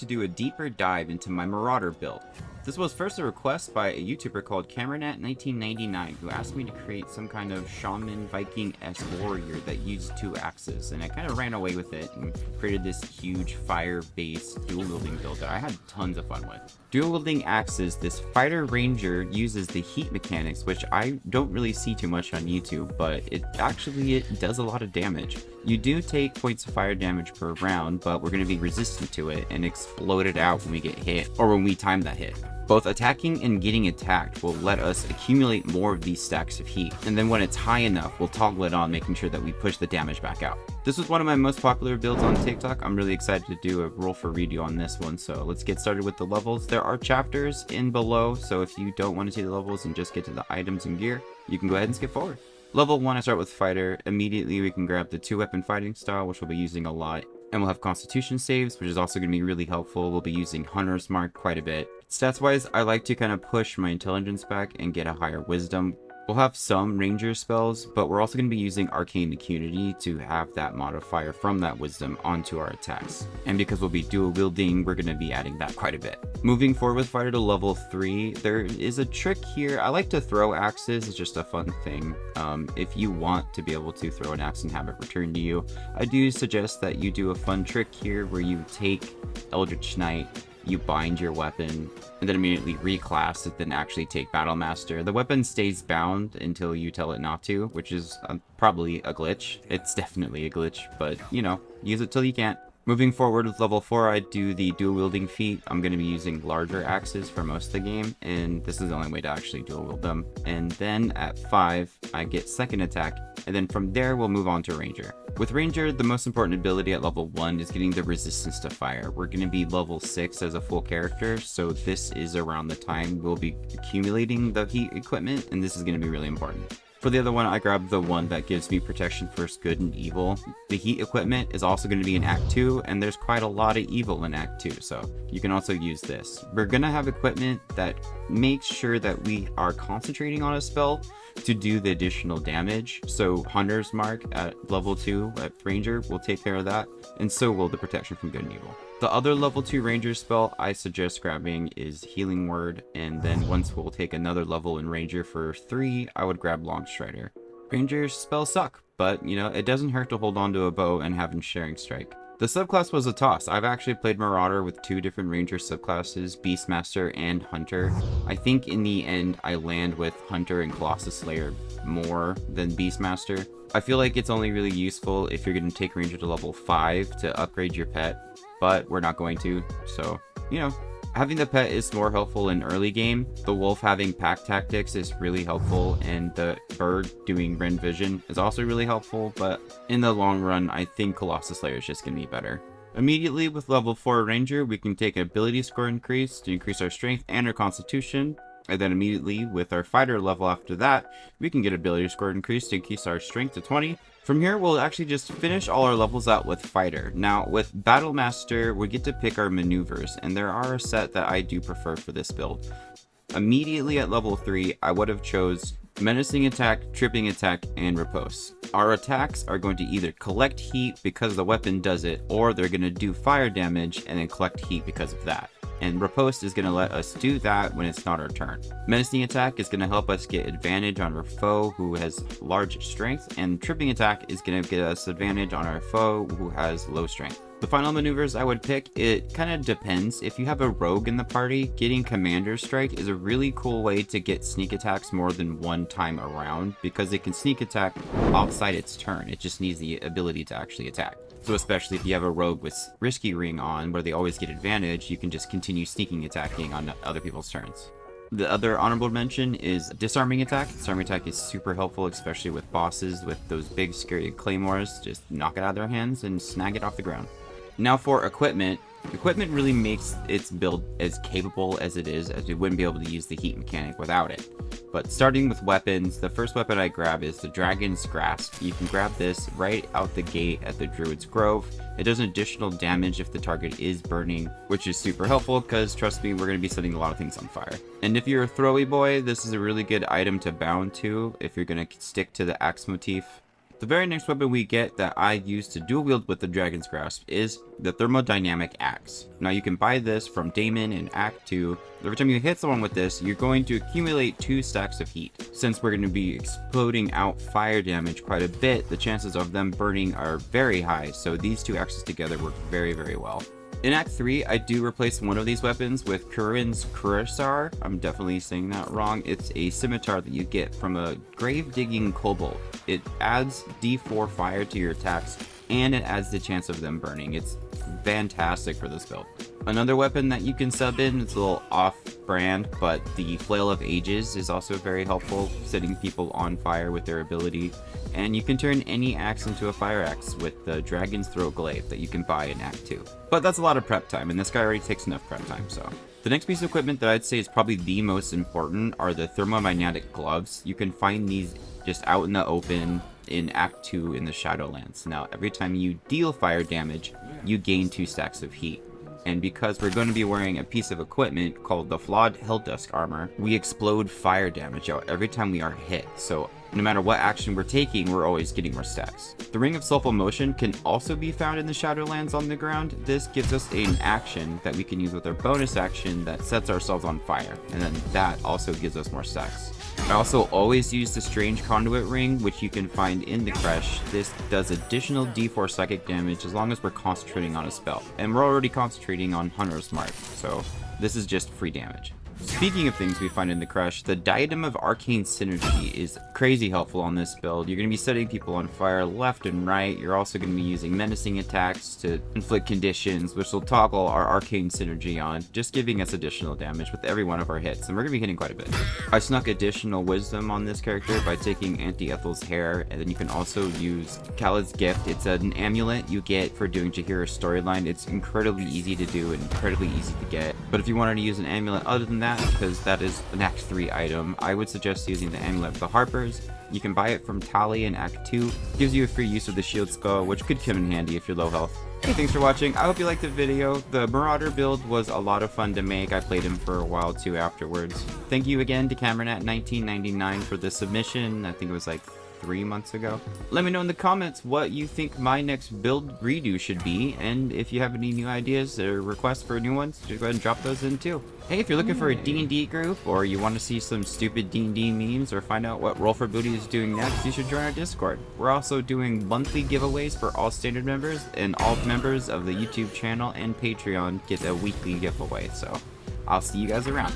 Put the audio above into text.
to do a deeper dive into my Marauder build. This was first a request by a YouTuber called Cameronat1999 who asked me to create some kind of shaman Viking-esque warrior that used 2 axes, and I kind of ran away with it and created this huge fire-based dual wielding build that I had tons of fun with. Dual wielding axes, this fighter ranger uses the heat mechanics, which I don't really see too much on YouTube, but it does a lot of damage. You do take points of fire damage per round, but we're going to be resistant to it and explode it out when we get hit, or when we time that hit. Both attacking and getting attacked will let us accumulate more of these stacks of heat, and then when it's high enough, we'll toggle it on, making sure that we push the damage back out. This was one of my most popular builds on TikTok. I'm really excited to do a roll for redo on this one, so let's get started with the levels. There are chapters in below, so if you don't want to see the levels and just get to the items and gear, you can go ahead and skip forward. Level 1, I start with Fighter. Immediately we can grab the 2-weapon fighting style, which we'll be using a lot. And we'll have Constitution saves, which is also going to be really helpful. We'll be using Hunter's Mark quite a bit. Stats-wise, I like to kind of push my intelligence back and get a higher wisdom. We'll have some ranger spells, but we're also going to be using Arcane Acuity to have that modifier from that wisdom onto our attacks. And because we'll be dual wielding, we're going to be adding that quite a bit. Moving forward with Fighter to level 3, there is a trick here. I like to throw axes, it's just a fun thing. If you want to be able to throw an axe and have it returned to you, I do suggest that you do a fun trick here where you take Eldritch Knight, you bind your weapon, and then immediately reclass it, then actually take Battle Master. The weapon stays bound until you tell it not to, which is probably a glitch. It's definitely a glitch, but you know, use it till you can't. Moving forward with level 4, I do the dual wielding feat. I'm going to be using larger axes for most of the game, and this is the only way to actually dual wield them. And then at 5, I get second attack, and then from there we'll move on to Ranger. With Ranger, the most important ability at level 1 is getting the resistance to fire. We're going to be level 6 as a full character, so this is around the time we'll be accumulating the heat equipment, and this is going to be really important. For the other one, I grabbed the one that gives me protection first good and evil. The heat equipment is also going to be in Act 2, and there's quite a lot of evil in Act 2, so you can also use this. We're going to have equipment that makes sure that we are concentrating on a spell to do the additional damage. So Hunter's Mark at level 2 at Ranger will take care of that, and so will the protection from good and evil. The other level 2 Ranger spell I suggest grabbing is Healing Word, and then once we'll take another level in Ranger for 3, I would grab Longstrider. Ranger spells suck, but you know, it doesn't hurt to hold on to a bow and have Ensharing Strike. The subclass was a toss. I've actually played Marauder with 2 different Ranger subclasses, Beastmaster and Hunter. I think in the end I land with Hunter and Colossus Slayer more than Beastmaster. I feel like it's only really useful if you're going to take Ranger to level 5 to upgrade your pet, but we're not going to, so, you know. Having the pet is more helpful in early game. The wolf having pack tactics is really helpful, and the bird doing Rend Vision is also really helpful, but in the long run, I think Colossus Slayer is just going to be better. Immediately with level 4 Ranger, we can take an ability score increase to increase our strength and our constitution. And then immediately with our fighter level after that, we can get ability score increase to increase our strength to 20. From here, we'll actually just finish all our levels out with fighter. Now with Battle Master, we get to pick our maneuvers, and there are a set that I do prefer for this build. Immediately at level 3, I would have chose Menacing Attack, Tripping Attack, and Riposte. Our attacks are going to either collect heat because the weapon does it, or they're going to do fire damage and then collect heat because of that. And Riposte is going to let us do that when it's not our turn. Menacing Attack is going to help us get advantage on our foe who has large strength, and Tripping Attack is going to get us advantage on our foe who has low strength. The final maneuvers I would pick, it kind of depends. If you have a rogue in the party, getting Commander Strike is a really cool way to get sneak attacks more than one time around, because it can sneak attack outside its turn. It just needs the ability to actually attack. So especially if you have a rogue with Risky Ring on, where they always get advantage, you can just continue sneaking attacking on other people's turns. The other honorable mention is Disarming Attack. Disarming Attack is super helpful, especially with bosses with those big scary claymores. Just knock it out of their hands and snag it off the ground. Now for equipment. Equipment really makes its build as capable as it is, as we wouldn't be able to use the heat mechanic without it. But starting with weapons, the first weapon I grab is the Dragon's Grasp. You can grab this right out the gate at the Druid's Grove. It does additional damage if the target is burning, which is super helpful because, trust me, we're going to be setting a lot of things on fire. And if you're a throwy boy, this is a really good item to bound to if you're going to stick to the axe motif. The very next weapon we get that I use to dual wield with the Dragon's Grasp is the Thermodynamic Axe. Now you can buy this from Damon in Act 2. Every time you hit someone with this, you're going to accumulate 2 stacks of heat. Since we're going to be exploding out fire damage quite a bit, the chances of them burning are very high, so these 2 axes together work very, very well. In Act 3, I do replace one of these weapons with Kurin's Kurisar. I'm definitely saying that wrong. It's a scimitar that you get from a grave-digging kobold. It adds D4 fire to your attacks, and it adds the chance of them burning. It's fantastic for this build. Another weapon that you can sub in, it's a little off-brand, but the Flail of Ages is also very helpful, setting people on fire with their ability. And you can turn any axe into a fire axe with the Dragon's Throat Glaive that you can buy in Act 2. But that's a lot of prep time, and this guy already takes enough prep time, so. The next piece of equipment that I'd say is probably the most important are the Thermomagnetic Gloves. You can find these just out in the open in Act 2 in the Shadowlands. Now, every time you deal fire damage, you gain 2 stacks of heat. And because we're going to be wearing a piece of equipment called the Flawed Helldusk Armor, we explode fire damage out every time we are hit, so no matter what action we're taking, we're always getting more stacks. The Ring of Soulful Motion can also be found in the Shadowlands on the ground. This gives us an action that we can use with our bonus action that sets ourselves on fire, and then that also gives us more stacks. I also always use the Strange Conduit Ring, which you can find in the Creche. This does additional D4 psychic damage as long as we're concentrating on a spell. And we're already concentrating on Hunter's Mark, so this is just free damage. Speaking of things we find in the Creche, the Diadem of Arcane Synergy is crazy helpful on this build. You're going to be setting people on fire left and right. You're also going to be using menacing attacks to inflict conditions, which will toggle our Arcane Synergy on, just giving us additional damage with every one of our hits, and we're going to be hitting quite a bit. I snuck additional wisdom on this character by taking Auntie Ethel's hair, and then you can also use Khaled's Gift. It's an amulet you get for doing Jaheira's storyline. It's incredibly easy to do and incredibly easy to get, but if you wanted to use an amulet other than that, because that is an Act 3 item, I would suggest using the Amulet of the Harpers. You can buy it from Tali in Act 2. It gives you a free use of the Shield Skull, which could come in handy if you're low health. Hey, thanks for watching. I hope you liked the video. The Marauder build was a lot of fun to make. I played him for a while too afterwards. Thank you again to CameraNat1999 for the submission. I think it was like 3 months ago. Let me know in the comments what you think my next build redo should be, and if you have any new ideas or requests for new ones, just go ahead and drop those in too. Hey, if you're looking for a D&D group, or you want to see some stupid D&D memes, or find out what Roll for Booty is doing next, you should join our Discord. We're also doing monthly giveaways for all standard members, and all members of the YouTube channel and Patreon get a weekly giveaway, so I'll see you guys around.